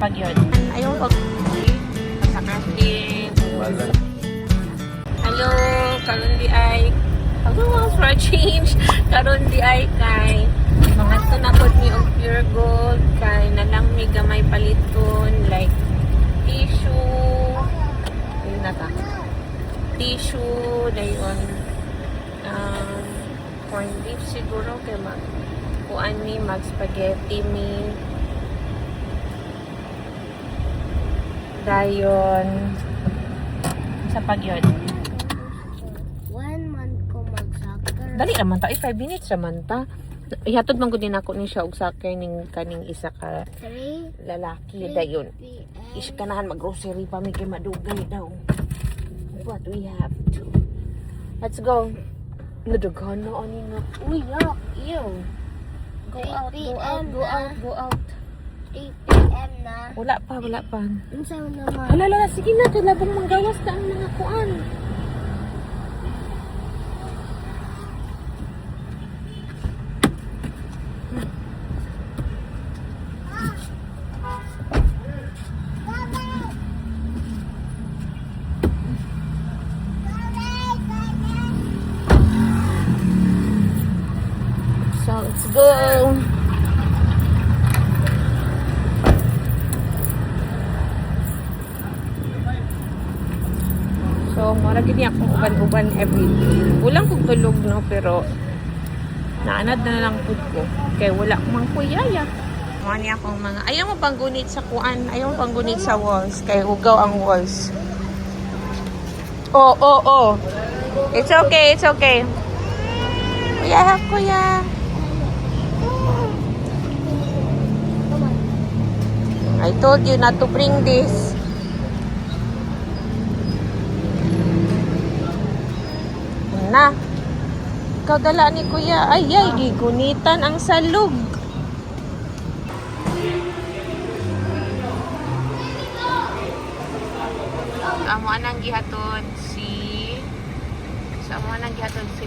Pag yun. Ayaw pag sa crafting. Hello, karon di ay for a change. Karon di ay kay mga tunakot ni og pure gold kay nalang may gamay paliton like tissue. Ayun na ta. Tissue dayon corned beef siguro kay kuan mi mag spaghetti mi dayon sa pagyon. 1 month ko mag-soccer. Dali naman ta, 5 minutes naman ta. Ihatod man gud din ako ni siya og soccer ning kaning isa ka 3 lalaki dayon. p.m. Is kanahan mag-grocery pa mi kay madugay daw. What we have to. Let's go. Nadaghan na ani na. Uy, yuck. Ew. Go 3 out, go p.m. out, go na. out, go out. 3 p.m. na. Wala pa, wala pa. Unsa naman? Hala, sige na, labang manggawas ka ang mga kuan. So, let's go. So, mara gini akong uban-uban every day. Walang kong tulog, no? Pero, naanad na lang food ko. Kaya wala mang kuyaya. Mga niya akong mga, ayaw mo pang gunit sa kuan, ayaw mo pang gunit sa walls. Kaya ugaw ang walls. Oh, oh, oh. It's okay, it's okay. Kuya, kuya. I told you not to bring this. Na. Ikaw dala ni kuya. Ay, gigunitan ang salug. Amo anang gihatod si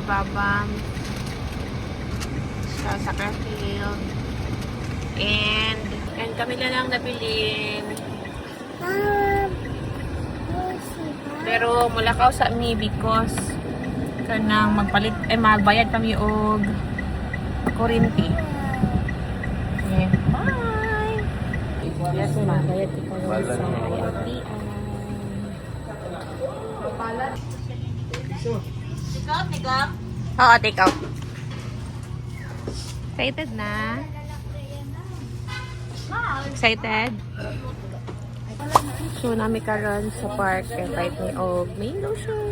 Babam sa Sacramento. And kami na lang nabilin. Pero mulakaw sa mi because kanang magbayad kami og kuryente. Okay, bye. Yes, magbayad ko sa ILPI. Oo, take out. Excited na? Excited? So, nami karon sa park. Kahit ni og may lotion.